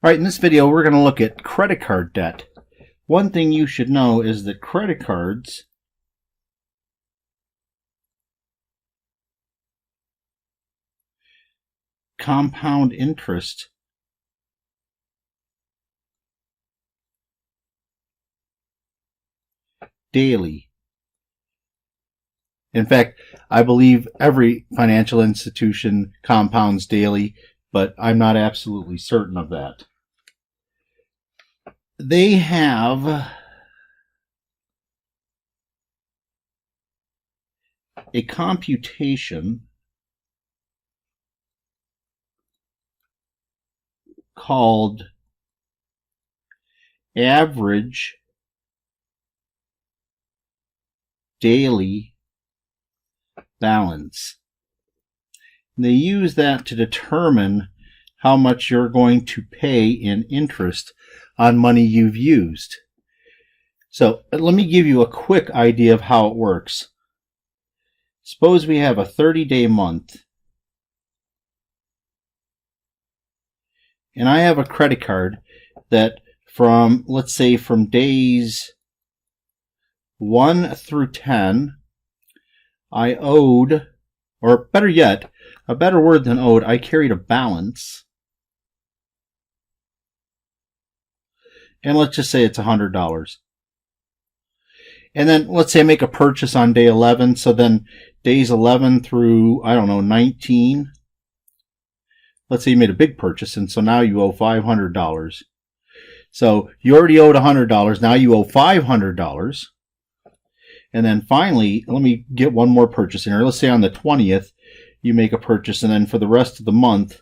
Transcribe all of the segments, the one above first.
Alright, in this video we're going to look at credit card debt. One thing you should know is that credit cards compound interest daily. In fact, I believe every financial institution compounds daily, but I'm not absolutely certain of that. They have a computation called average daily balance. They use that to determine how much you're going to pay in interest on money you've used. So let me give you a quick idea of how it works. Suppose we have a 30-day month, and I have a credit card that from, let's say, from days 1 through 10, I owed, or better yet, a better word than owed, I carried a balance. And let's just say it's $100. And then let's say I make a purchase on day 11. So then days 11 through, 19. Let's say you made a big purchase, and so now you owe $500. So you already owed $100. Now you owe $500. And then finally, let me get one more purchase in here. Let's say on the 20th, you make a purchase, and then for the rest of the month,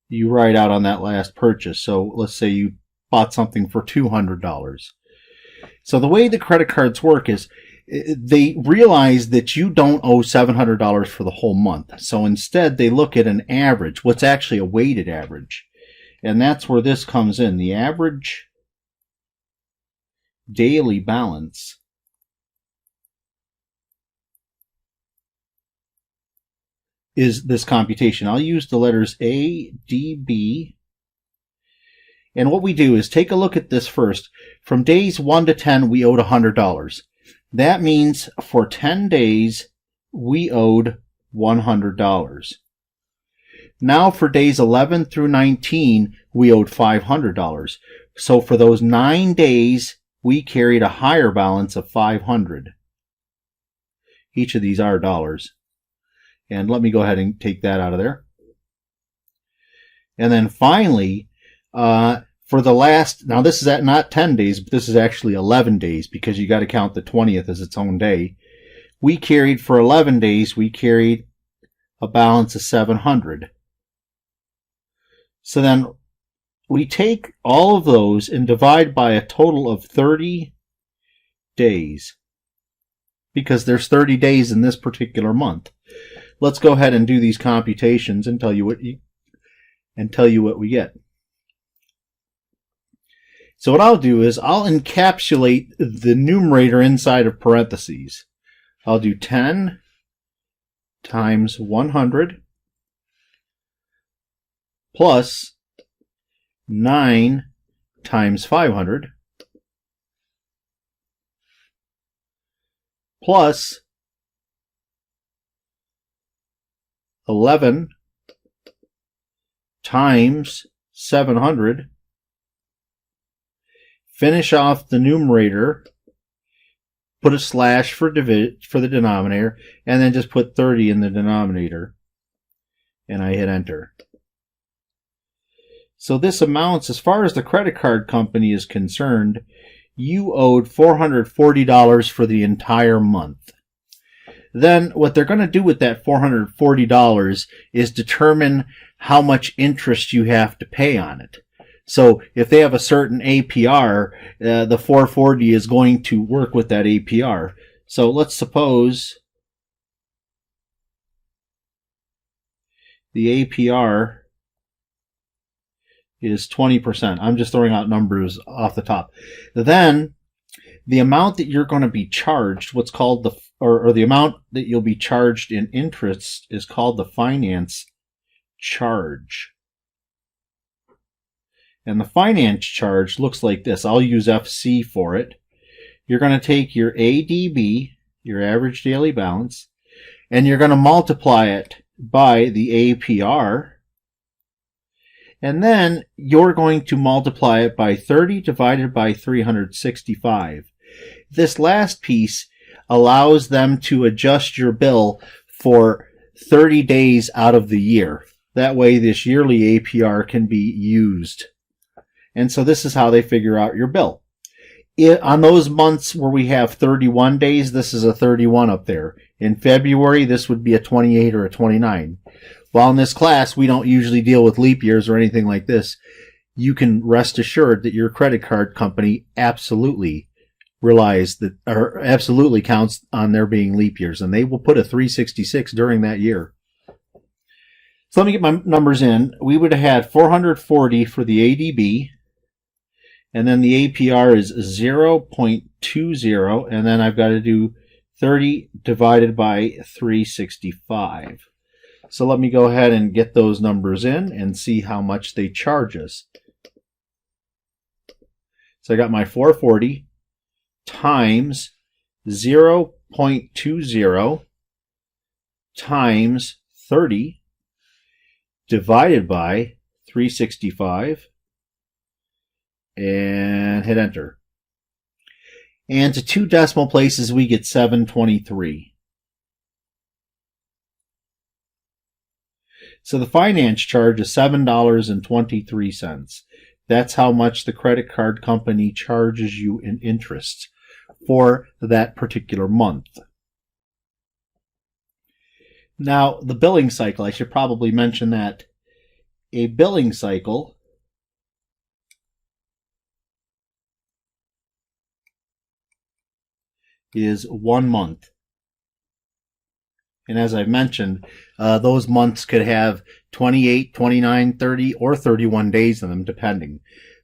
you write out on that last purchase. So let's say you bought something for $200. So the way the credit cards work is they realize that you don't owe $700 for the whole month. So instead, they look at an average, what's actually a weighted average. And that's where this comes in. The average daily balance is this computation. I'll use the letters A, D, B. And what we do is take a look at this first. From days 1 to 10, we owed $100. That means for 10 days, we owed $100. Now for days 11 through 19, we owed $500. So for those 9 days, we carried a higher balance of $500. Each of these are dollars. And let me go ahead and take that out of there. And then finally, for the last, now this is at not 10 days, but this is actually 11 days because you got to count the 20th as its own day. We carried for 11 days, we carried a balance of $700. So then we take all of those and divide by a total of 30 days because there's 30 days in this particular month. Let's go ahead and do these computations and tell you what we get. So what I'll do is I'll encapsulate the numerator inside of parentheses. I'll do 10 times 100 plus 9 times 500 plus 11 times 700. Finish off the numerator, put a slash for the denominator, and then just put 30 in the denominator. And I hit enter. So this amounts, as far as the credit card company is concerned, you owed $440 for the entire month. Then what they're going to do with that $440 is determine how much interest you have to pay on it. So if they have a certain APR, the 440 is going to work with that APR. So let's suppose the APR is 20%. I'm just throwing out numbers off the top. Then the amount that you're going to be charged, what's called the, or the amount that you'll be charged in interest is called the finance charge. And the finance charge looks like this. I'll use FC for it. You're going to take your ADB, your average daily balance, and you're going to multiply it by the APR. And then you're going to multiply it by 30 divided by 365. This last piece allows them to adjust your bill for 30 days out of the year. That way this yearly APR can be used. And so this is how they figure out your bill. On those months where we have 31 days, this is a 31 up there. In February, this would be a 28 or a 29. While in this class, we don't usually deal with leap years or anything like this, you can rest assured that your credit card company absolutely relies that, or absolutely counts on there being leap years, and they will put a 366 during that year. So let me get my numbers in. We would have had 440 for the ADB, and then the APR is 0.20, and then I've got to do 30 divided by 365. So let me go ahead and get those numbers in and see how much they charge us. So I got my 440 times 0.20 times 30 divided by 365 and hit enter. And to 2 decimal places we get 723. So the finance charge is $7.23. That's how much the credit card company charges you in interest for that particular month. Now, the billing cycle, I should probably mention that a billing cycle is 1 month. And as I mentioned, those months could have 28, 29, 30, or 31 days in them, depending.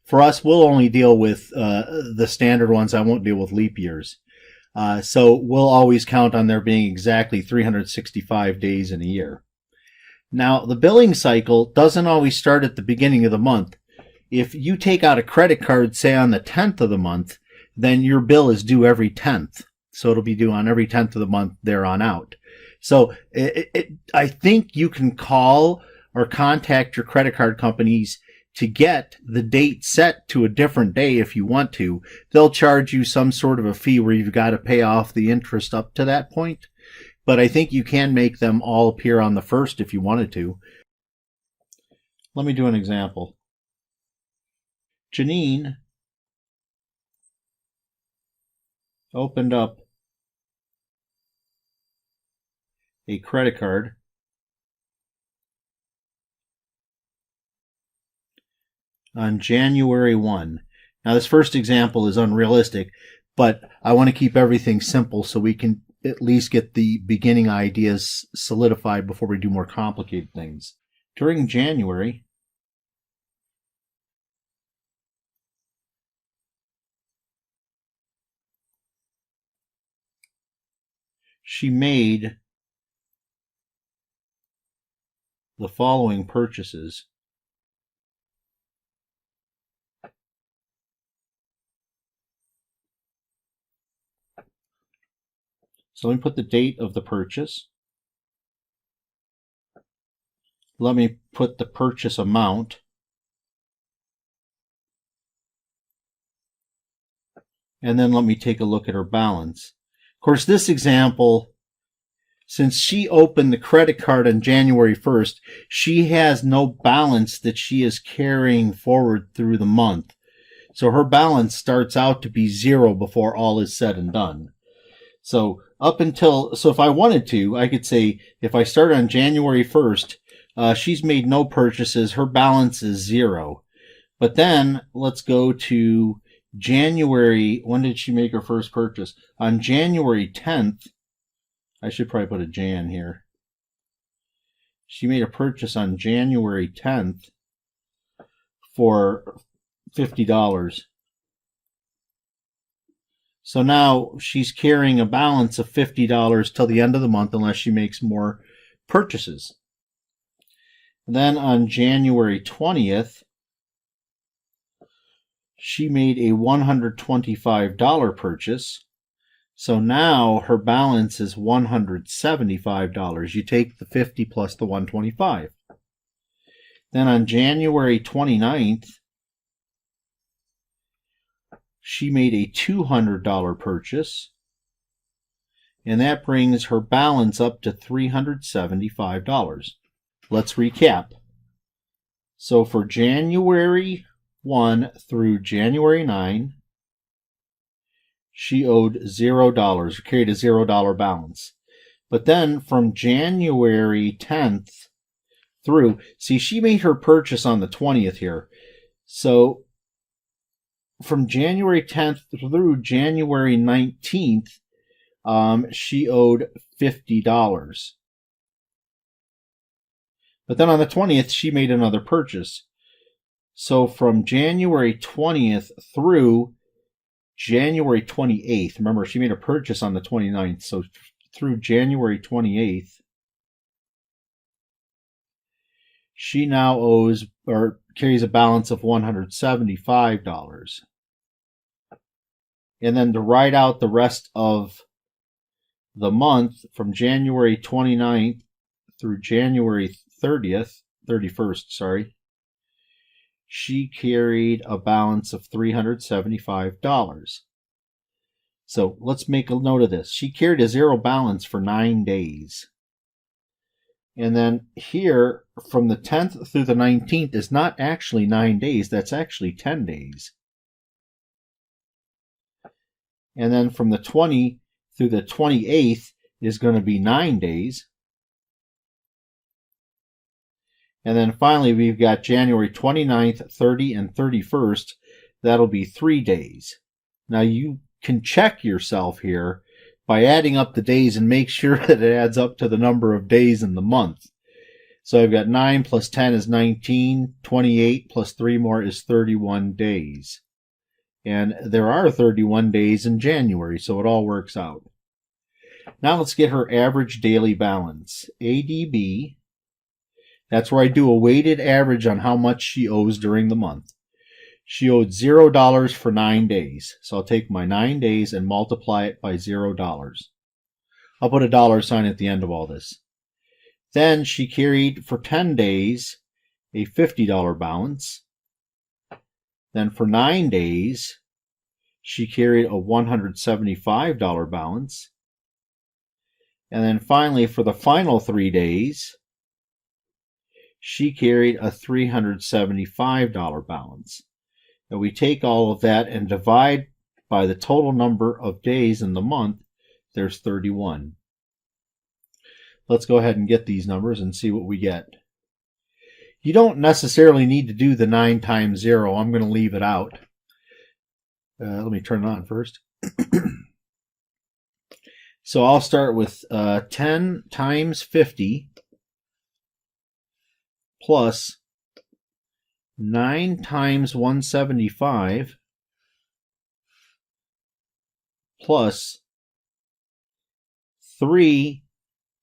For us, we'll only deal with the standard ones. I won't deal with leap years. So we'll always count on there being exactly 365 days in a year. Now, the billing cycle doesn't always start at the beginning of the month. If you take out a credit card, say on the 10th of the month, then your bill is due every 10th. So it'll be due on every 10th of the month there on out. So I think you can call or contact your credit card companies to get the date set to a different day if you want to. They'll charge you some sort of a fee where you've got to pay off the interest up to that point. But I think you can make them all appear on the 1st if you wanted to. Let me do an example. Janine opened up a credit card on January 1. Now this first example is unrealistic, but I want to keep everything simple so we can at least get the beginning ideas solidified before we do more complicated things. During January, she made the following purchases. So let me put the date of the purchase. Let me put the purchase amount. And then let me take a look at her balance. Of course, this example, since she opened the credit card on January 1st, she has no balance that she is carrying forward through the month. So her balance starts out to be 0 before all is said and done. So if I wanted to, I could say if I start on January 1st, she's made no purchases, her balance is 0. But then let's go to January. When did she make her first purchase? On January 10th, I should probably put a Jan here. She made a purchase on January 10th for $50. So now she's carrying a balance of $50 till the end of the month unless she makes more purchases. And then on January 20th, she made a $125 purchase. So now her balance is $175. You take the 50 plus the 125. Then on January 29th, she made a $200 purchase, and that brings her balance up to $375. Let's recap. So for January 1 through January 9, she owed $0, carried a $0 balance. But then from January 10th through, see, she made her purchase on the 20th here. So from January 10th through January 19th, she owed $50. But then on the 20th, she made another purchase. So from January 20th through January 28th, remember, she made a purchase on the 29th, so through January 28th, she now owes or carries a balance of $175. And then to write out the rest of the month from January 29th through January 31st, she carried a balance of $375. So let's make a note of this. She carried a zero balance for 9 days. And then here, from the 10th through the 19th is not actually 9 days. That's actually 10 days. And then from the 20 through the 28th is going to be 9 days. And then finally, we've got January 29th, 30, and 31st. That'll be 3 days. Now, you can check yourself here by adding up the days and make sure that it adds up to the number of days in the month. So I've got 9 plus 10 is 19, 28 plus 3 more is 31 days. And there are 31 days in January, so it all works out. Now let's get her average daily balance. ADB, that's where I do a weighted average on how much she owes during the month. She owed $0 for 9 days. So I'll take my 9 days and multiply it by $0. I'll put a dollar sign at the end of all this. Then she carried for 10 days a $50 balance. Then for 9 days, she carried a $175 balance. And then finally, for the final 3 days, she carried a $375 balance. And we take all of that and divide by the total number of days in the month. There's 31. Let's go ahead and get these numbers and see what we get. You don't necessarily need to do the 9 times 0. I'm going to leave it out. Let me turn it on first. So I'll start with 10 times 50 plus 9 times 175 plus 3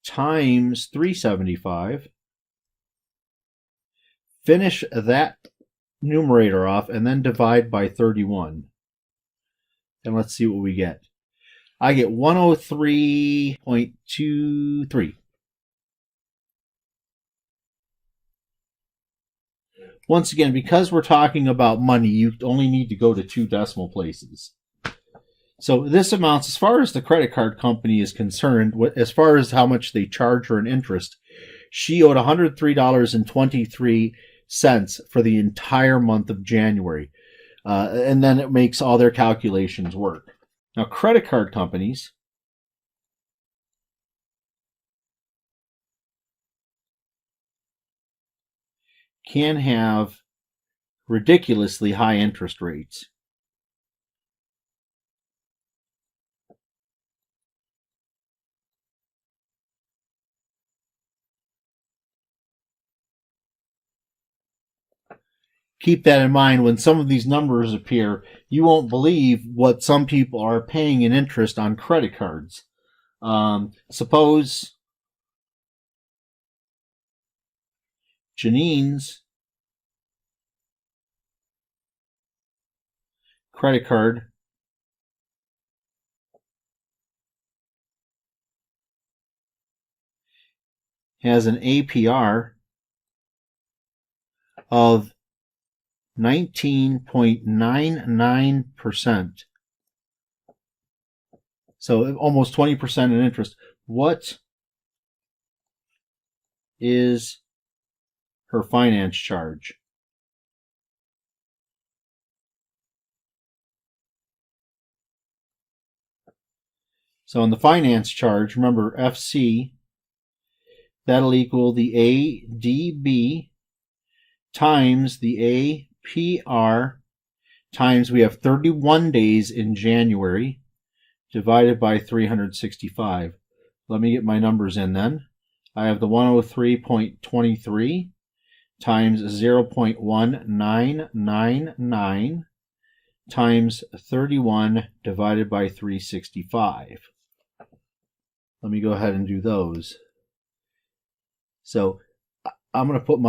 times 375. Finish that numerator off and then divide by 31. And let's see what we get. I get 103.23. Once again, because we're talking about money, you only need to go to 2 decimal places. So this amounts, as far as the credit card company is concerned, as far as how much they charge her in interest, she owed $103.23 for the entire month of January. And then it makes all their calculations work. Now, credit card companies can have ridiculously high interest rates. Keep that in mind when some of these numbers appear. You won't believe what some people are paying in interest on credit cards. Suppose Janine's credit card has an APR of 19.99%. So almost 20% in interest. What is her finance charge? So in the finance charge, remember FC, that'll equal the ADB times the APR times, we have 31 days in January, divided by 365. Let me get my numbers in then. I have the 103.23 times 0.1999 times 31 divided by 365. Let me go ahead and do those. So I'm going to put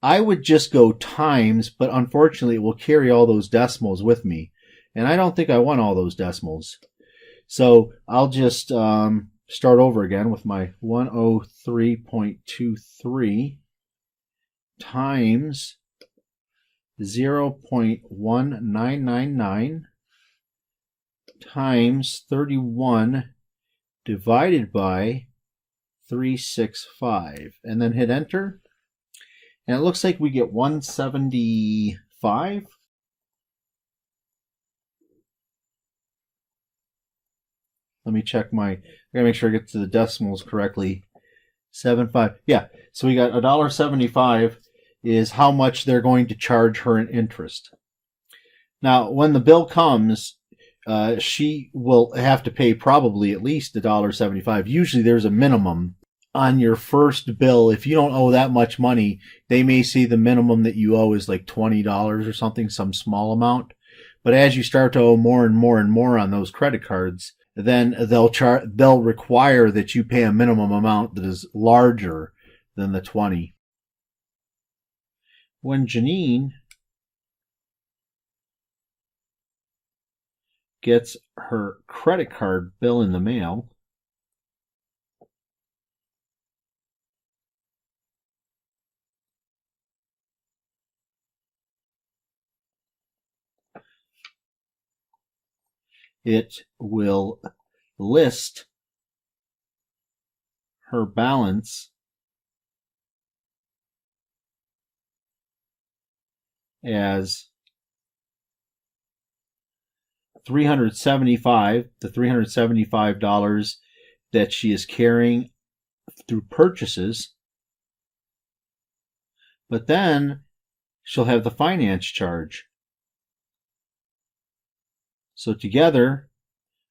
I would just go times, but unfortunately it will carry all those decimals with me. And I don't think I want all those decimals. So I'll just start over again with my 103.23 times 0.1999 times 31 divided by 365, and then hit enter. And it looks like we get 175. Let me check I gotta make sure I get to the decimals correctly. 75. Yeah, so we got $1.75 is how much they're going to charge her in interest. Now, when the bill comes, she will have to pay probably at least $1.75. Usually there's a minimum on your first bill. If you don't owe that much money, they may see the minimum that you owe is like $20 or something, some small amount. But as you start to owe more and more and more on those credit cards, then they'll require that you pay a minimum amount that is larger than the 20. When Janine gets her credit card bill in the mail, it will list her balance as $375, the $375 that she is carrying through purchases. But then she'll have the finance charge. So together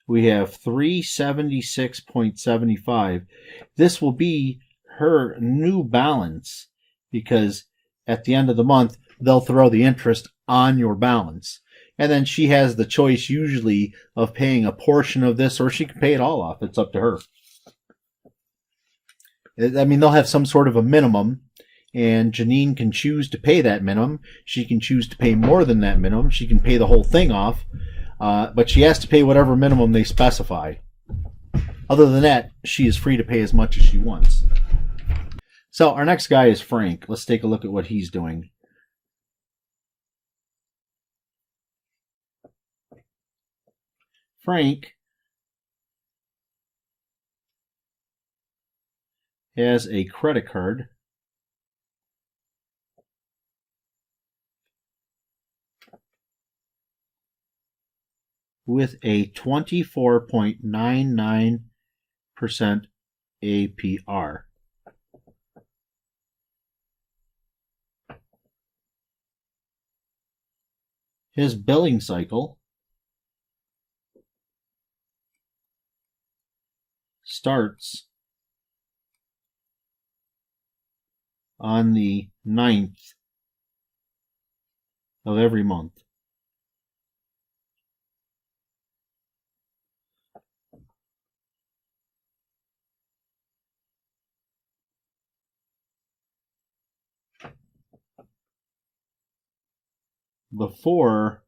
we have $376.75. This will be her new balance, because at the end of the month they'll throw the interest on your balance. And then she has the choice usually of paying a portion of this, or she can pay it all off. It's up to her. I mean, they'll have some sort of a minimum, and Janine can choose to pay that minimum. She can choose to pay more than that minimum. She can pay the whole thing off, but she has to pay whatever minimum they specify. Other than that, she is free to pay as much as she wants. So our next guy is Frank. Let's take a look at what he's doing. Frank has a credit card with a 24.99% APR. His billing cycle starts on the 9th of every month. Before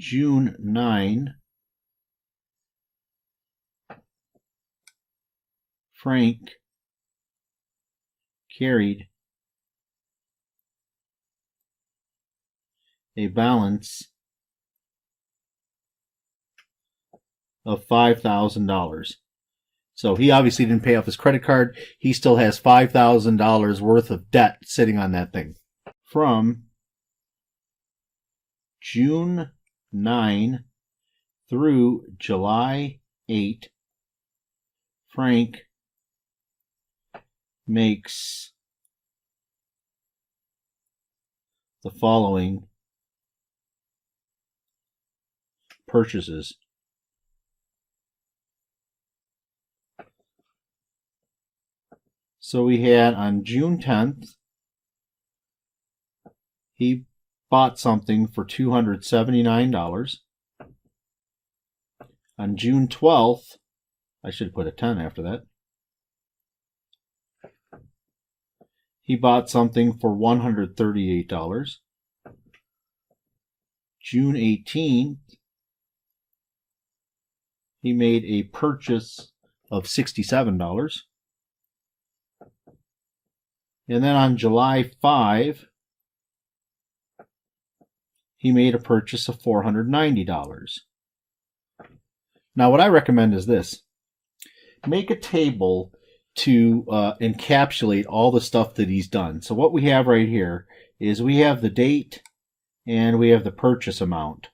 June 9, Frank carried a balance of $5,000. So he obviously didn't pay off his credit card. He still has $5,000 worth of debt sitting on that thing. From June 9 through July 8, Frank makes the following purchases. So we had on June 10th, he bought something for $279. On June 12th, I should put a 10 after that, he bought something for $138. June 18th, he made a purchase of $67. And then on July 5, he made a purchase of $490. Now, what I recommend is this. Make a table to encapsulate all the stuff that he's done. So what we have right here is we have the date and we have the purchase amount.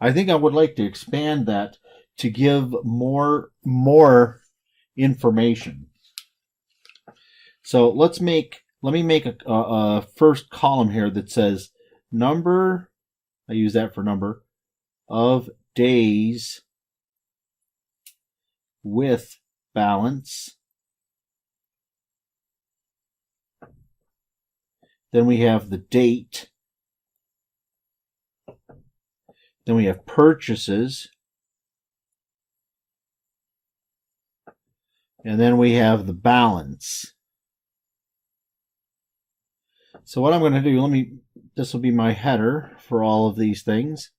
I think I would like to expand that to give more information. So let me make a first column here that says number, I use that for number, of days with balance. Then we have the date. Then we have purchases. And then we have the balance. So what I'm going to do, this will be my header for all of these things.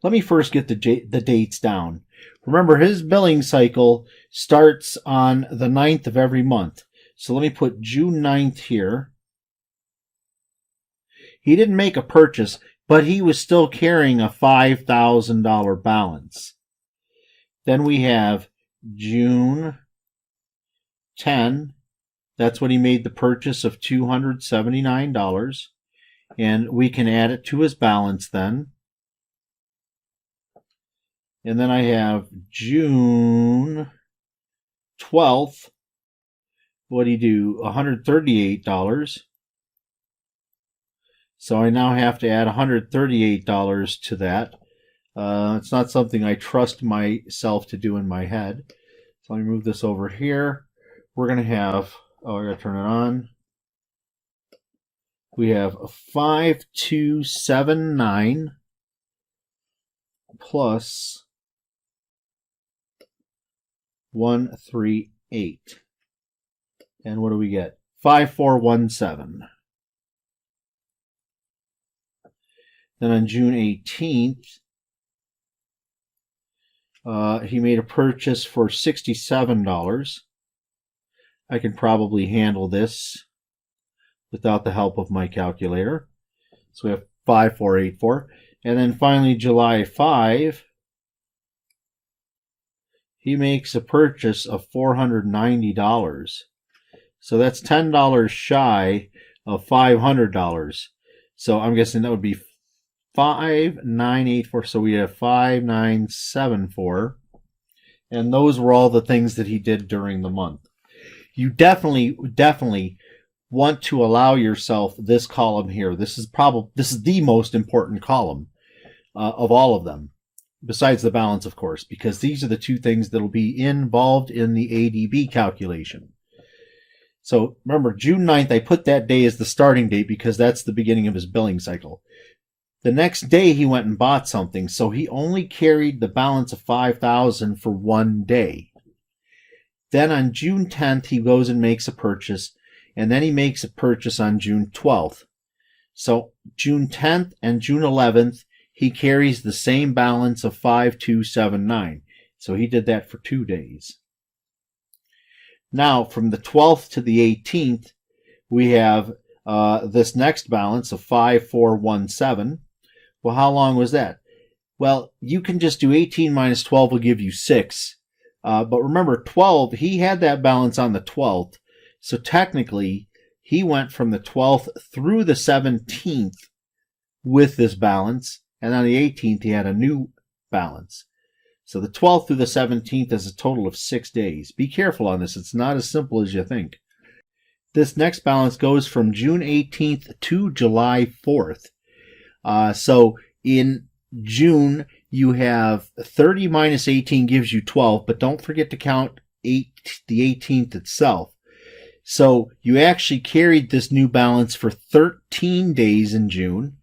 Let me first get the dates down. Remember, his billing cycle starts on the 9th of every month. So let me put June 9th here. He didn't make a purchase, but he was still carrying a $5,000 balance. Then we have June 10. That's when he made the purchase of $279. And we can add it to his balance then. And then I have June 12th. What do you do? $138. So I now have to add $138 to that. It's not something I trust myself to do in my head. So let me move this over here. We're going to have, I got to turn it on. We have a 5279 plus 138. And what do we get? 5417. Then on June 18th, he made a purchase for $67. I can probably handle this without the help of my calculator. So we have 5484. And then finally, July 5, he makes a purchase of $490. So that's $10 shy of $500. So I'm guessing that would be 5984. So we have 5974. And those were all the things that he did during the month. You definitely want to allow yourself this column here. This is the most important column of all of them, besides the balance, of course, because these are the two things that will be involved in the ADB calculation. So remember, June 9th, I put that day as the starting date because that's the beginning of his billing cycle. The next day he went and bought something, so he only carried the balance of $5,000 for one day. Then on June 10th, he goes and makes a purchase, and then he makes a purchase on June 12th. So June 10th and June 11th, he carries the same balance of 5279. So he did that for 2 days. Now, from the 12th to the 18th, we have this next balance of 5417. Well, how long was that? Well, you can just do 18 minus 12 will give you 6. But remember, 12, he had that balance on the 12th. So technically, he went from the 12th through the 17th with this balance. And on the 18th, he had a new balance. So the 12th through the 17th is a total of 6 days. Be careful on this. It's not as simple as you think. This next balance goes from June 18th to July 4th. So in June, you have 30 minus 18 gives you 12, but don't forget to count the 18th itself. So you actually carried this new balance for 13 days in June,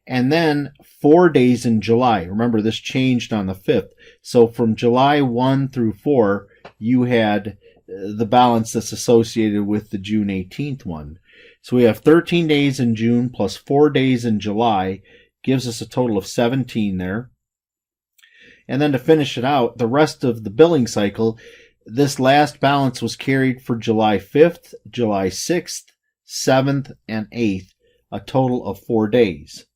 and then 4 days in July. Remember, this changed on the 5th. So from July 1 through 4, you had the balance that's associated with the June 18th one. So we have 13 days in June plus 4 days in July, gives us a total of 17 there. And then to finish it out, the rest of the billing cycle, this last balance was carried for July 5th, July 6th, 7th, and 8th, a total of 4 days.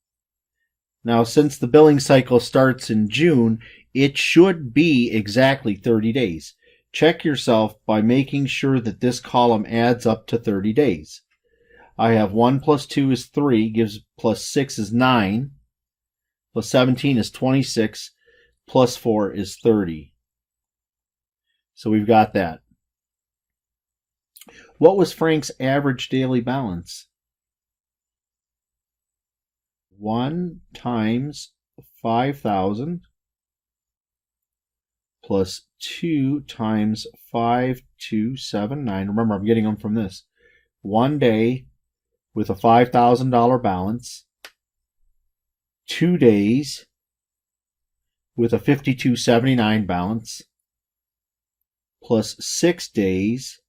Now, since the billing cycle starts in June, it should be exactly 30 days. Check yourself by making sure that this column adds up to 30 days. I have 1 plus 2 is 3, gives plus 6 is 9, plus 17 is 26, plus 4 is 30. So we've got that. What was Frank's average daily balance? 1 times 5,000 plus 2 times 5279. Remember, I'm getting them from this. 1 day with a $5,000 balance. 2 days with a 5279 balance. Plus 6 days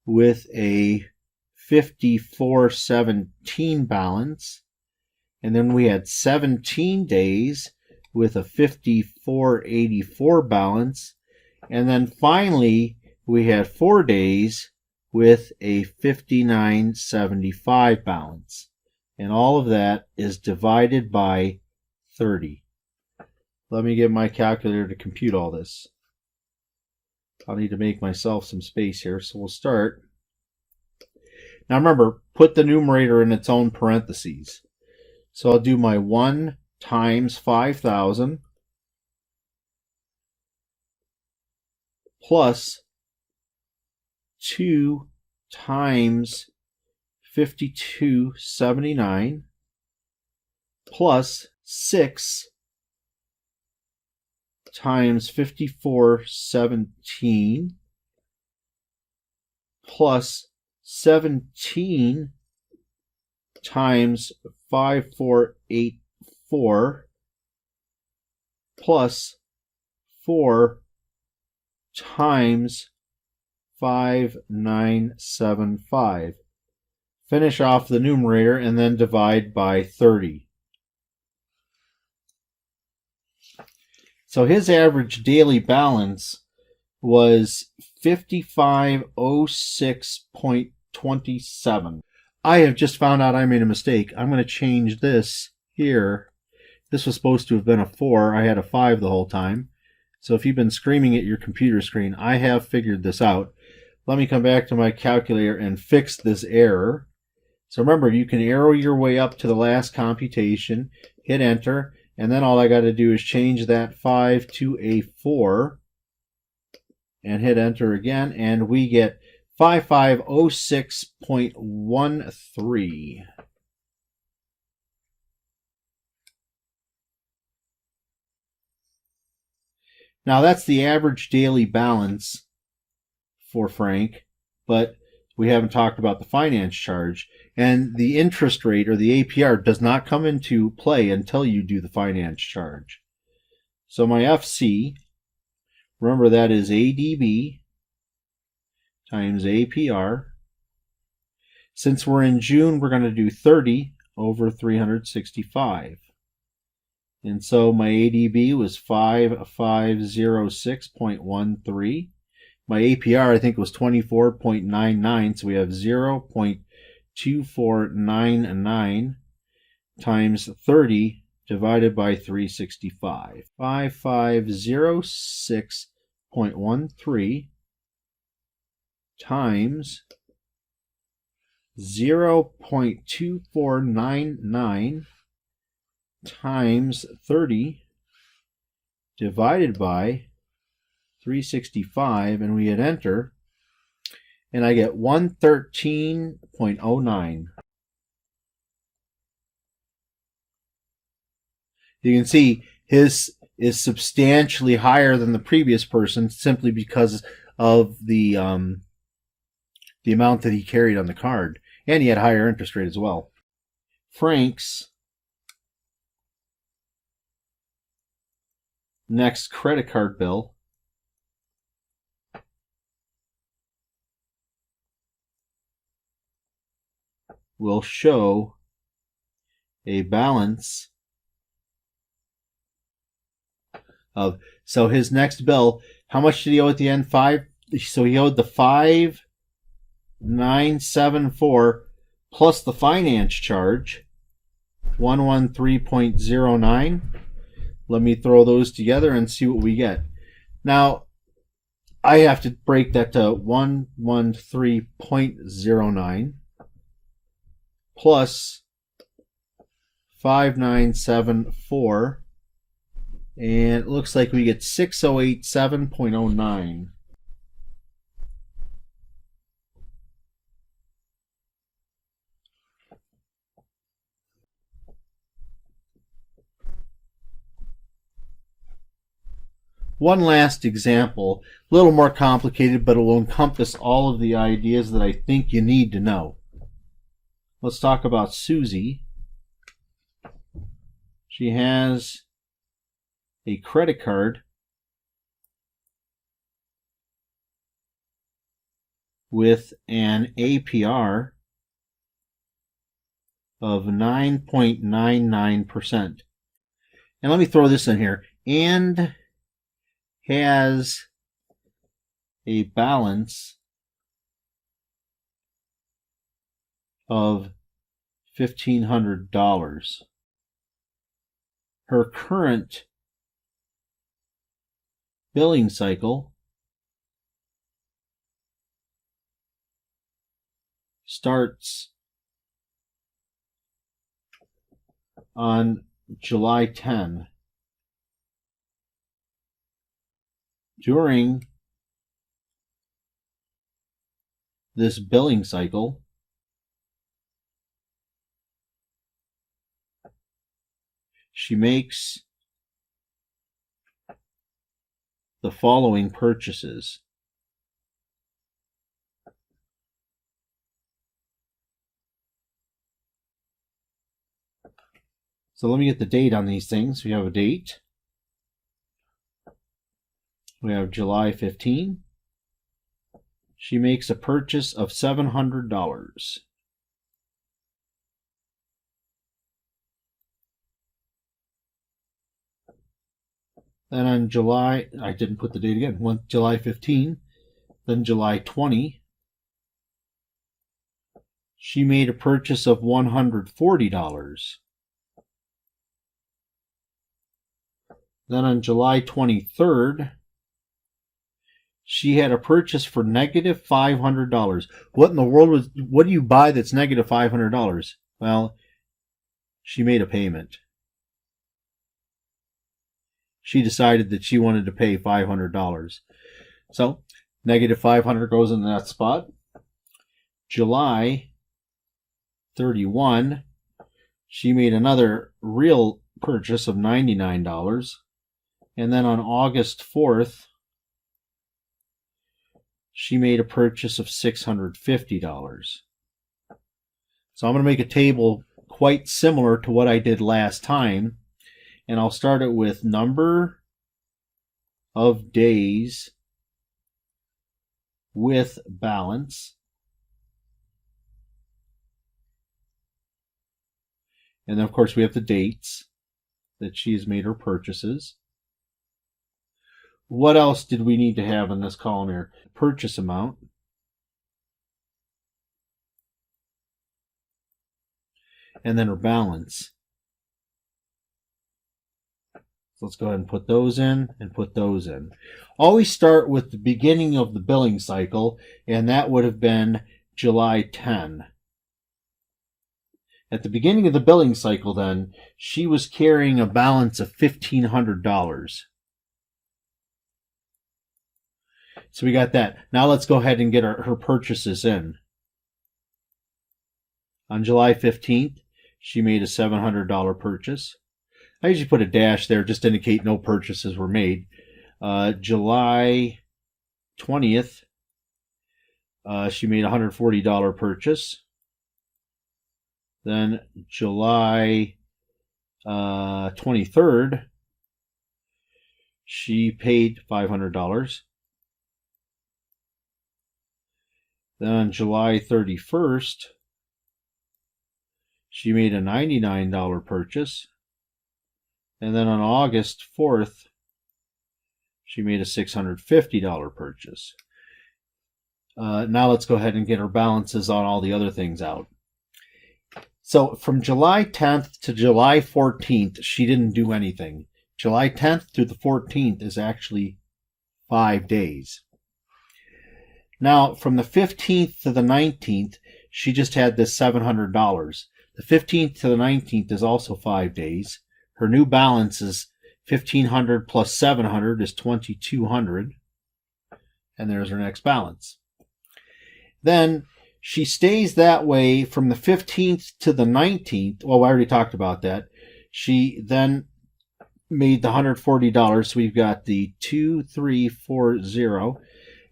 with a 5417 balance. And then we had 17 days with a 5484 balance. And then finally, we had 4 days with a 5975 balance. And all of that is divided by 30. Let me get my calculator to compute all this. I'll need to make myself some space here, so we'll start. Now remember, put the numerator in its own parentheses. So I'll do my 1 times 5,000 plus 2 times 5279 plus 6 times 5417 plus 17 times 5484 plus 4 times 5975. Finish off the numerator and then divide by 30. So his average daily balance was 5506.27. I have just found out I made a mistake. I'm going to change this here. This was supposed to have been a 4. I had a 5 the whole time. So if you've been screaming at your computer screen, I have figured this out. Let me come back to my calculator and fix this error. So remember, you can arrow your way up to the last computation, hit enter, and then all I got to do is change that 5 to a 4 and hit enter again, and we get 5506.13. Now that's the average daily balance for Frank, but we haven't talked about the finance charge. And the interest rate, or the APR, does not come into play until you do the finance charge. So my FC, remember that is ADB times APR. Since we're in June, we're going to do 30 over 365. And so my ADB was 5506.13. My APR, I think, was 24.99, so we have 0.2499 times 30 divided by 365. 5506.13 times 0.2499 times 30 divided by 365, and we hit enter, and I get 113.09. You can see his is substantially higher than the previous person simply because of the amount that he carried on the card, and he had a higher interest rate as well. Frank's next credit card bill will show a balance of, so his next bill, how much did he owe at the end? So he owed the 5,974 plus the finance charge, 113.09. Let me throw those together and see what we get. Now, I have to break that to 113.09 plus 5,974, and it looks like we get 6,087.09. One last example, a little more complicated, but it will encompass all of the ideas that I think you need to know. Let's talk about Susie. She has a credit card with an APR of 9.99%. And let me throw this in here. And has a balance of $1,500. Her current billing cycle starts on July 10. During this billing cycle, she makes the following purchases. So let me get the date on these things. We have a date. We have July 15. She makes a purchase of $700. Then on July, I didn't put the date again, July 15, then July 20, she made a purchase of $140. Then on July 23rd, she had a purchase for negative $500. What in the world what do you buy that's negative $500? Well, she made a payment. She decided that she wanted to pay $500. So, negative 500 goes in that spot. July 31, she made another real purchase of $99. And then on August 4th, she made a purchase of $650. So I'm going to make a table quite similar to what I did last time. And I'll start it with number of days with balance. And then, of course, we have the dates that she has made her purchases. What else did we need to have in this column here? Purchase amount. And then her balance. So let's go ahead and put those in and put those in. Always start with the beginning of the billing cycle, and that would have been July 10. At the beginning of the billing cycle, then, she was carrying a balance of $1,500. So we got that. Now let's go ahead and get her purchases in. On July 15th, she made a $700 purchase. I usually put a dash there just to indicate no purchases were made. July 20th, she made a $140 purchase. Then July 23rd, she paid $500. Then on July 31st, she made a $99 purchase. And then on August 4th, she made a $650 purchase. Now let's go ahead and get her balances on all the other things out. So from July 10th to July 14th, she didn't do anything. July 10th through the 14th is actually 5 days. Now, from the 15th to the 19th, she just had this $700. The 15th to the 19th is also 5 days. Her new balance is $1,500 plus $700 is $2,200. And there's her next balance. Then she stays that way from the 15th to the 19th. Well, I already talked about that. She then made the $140. So we've got the 2340.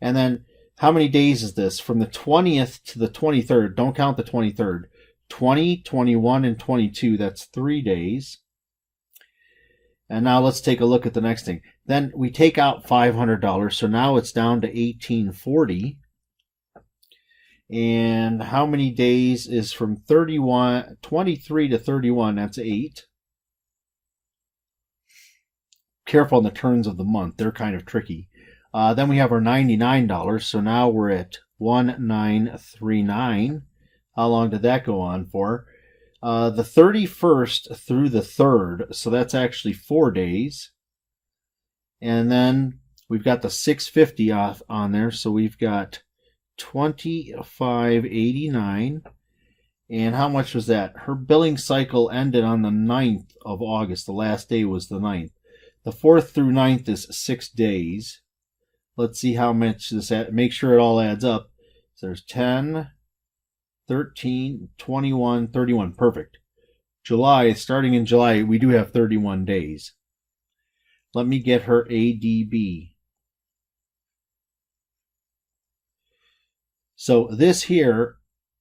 And then how many days is this? From the 20th to the 23rd. Don't count the 23rd. 20, 21, and 22. That's 3 days. And now let's take a look at the next thing. Then we take out $500. So now it's down to $1,840. And how many days is from 23 to 31? That's 8. Careful on the turns of the month. They're kind of tricky. Then we have our $99. So now we're at $1,939. How long did that go on for? The 31st through the 3rd. So that's actually 4 days. And then we've got the $650 off on there. So we've got $25.89. And how much was that? Her billing cycle ended on the 9th of August. The last day was the 9th. The 4th through 9th is 6 days. Let's see how much this make sure it all adds up. So there's 10, 13, 21, 31. Perfect. July, starting in July, we do have 31 days. Let me get her ADB. So this here,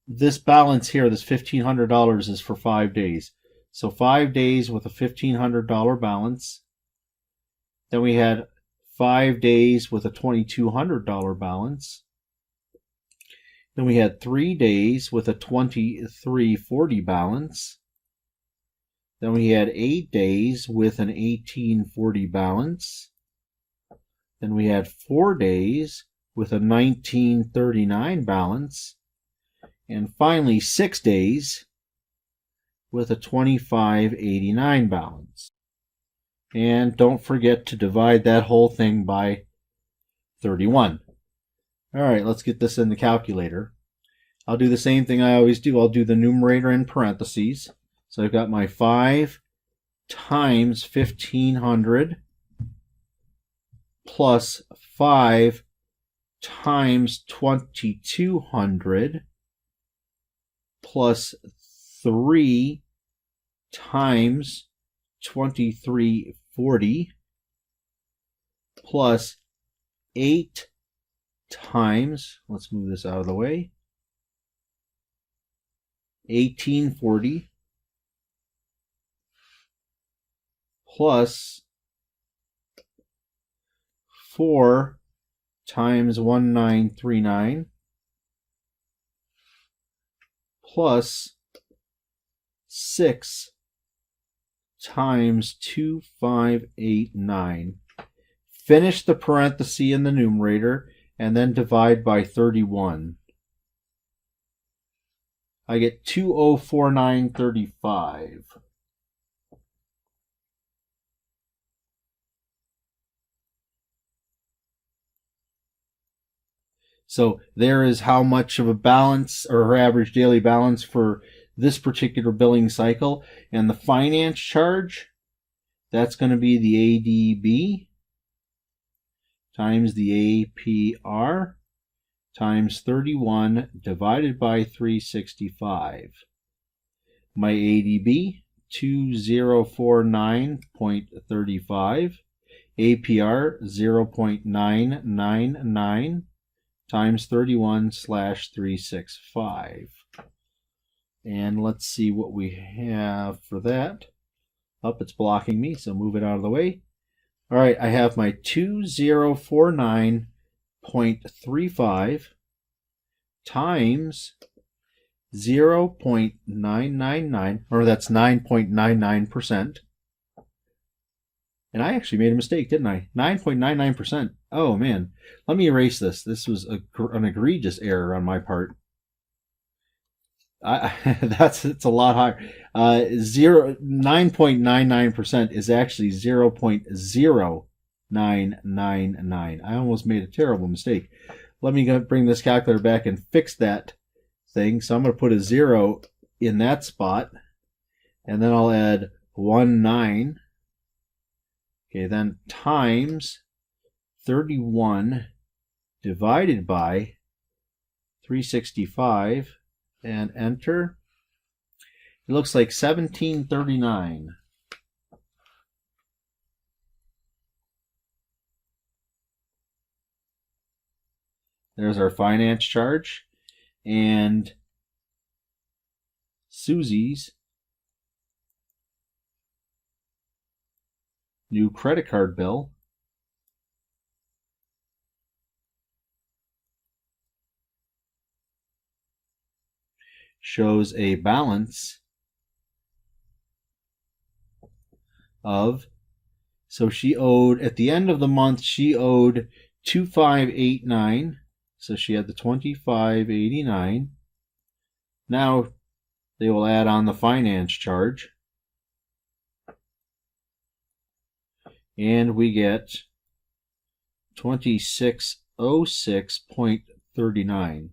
this balance here, this $1,500 is for 5 days. So 5 days with a $1,500 balance. Then we had 5 days with a $2,200 balance. Then we had 3 days with a $2,340 balance. Then we had 8 days with an $1,840 balance. Then we had 4 days with a $1,939 balance. And finally 6 days with a $2,589 balance. And don't forget to divide that whole thing by 31. All right, let's get this in the calculator. I'll do the same thing I always do. I'll do the numerator in parentheses. So I've got my 5 times 1,500 plus 5 times 2,200 plus 3 times 2,340 plus 8 times, let's move this out of the way, 1,840 plus 4 times 1,939 plus 6 times 2589. Finish the parenthesis in the numerator and then divide by 31. I get 2049.35. So there is how much of a balance, or her average daily balance for this particular billing cycle. And the finance charge, that's going to be the ADB times the APR times 31 divided by 365. My ADB, 2049.35. APR, 0.999 times 31/365. And let's see what we have for that. It's blocking me, so move it out of the way. All right, I have my 2049.35 times 0.999, or that's 9.99%. And I actually made a mistake, didn't I? 9.99%. Oh, man. Let me erase this. This was an egregious error on my part. It's a lot higher. 9.99% is actually 0.0999. I almost made a terrible mistake. Let me bring this calculator back and fix that thing. So I'm going to put a 0 in that spot, and then I'll add 19. Okay, then times 31 divided by 365, and enter. It looks like 1739. There's our finance charge, and Susie's new credit card bill shows a balance of, so she owed, at the end of the month, she owed 2589. So she had the 2589. Now they will add on the finance charge, and we get 2606.39.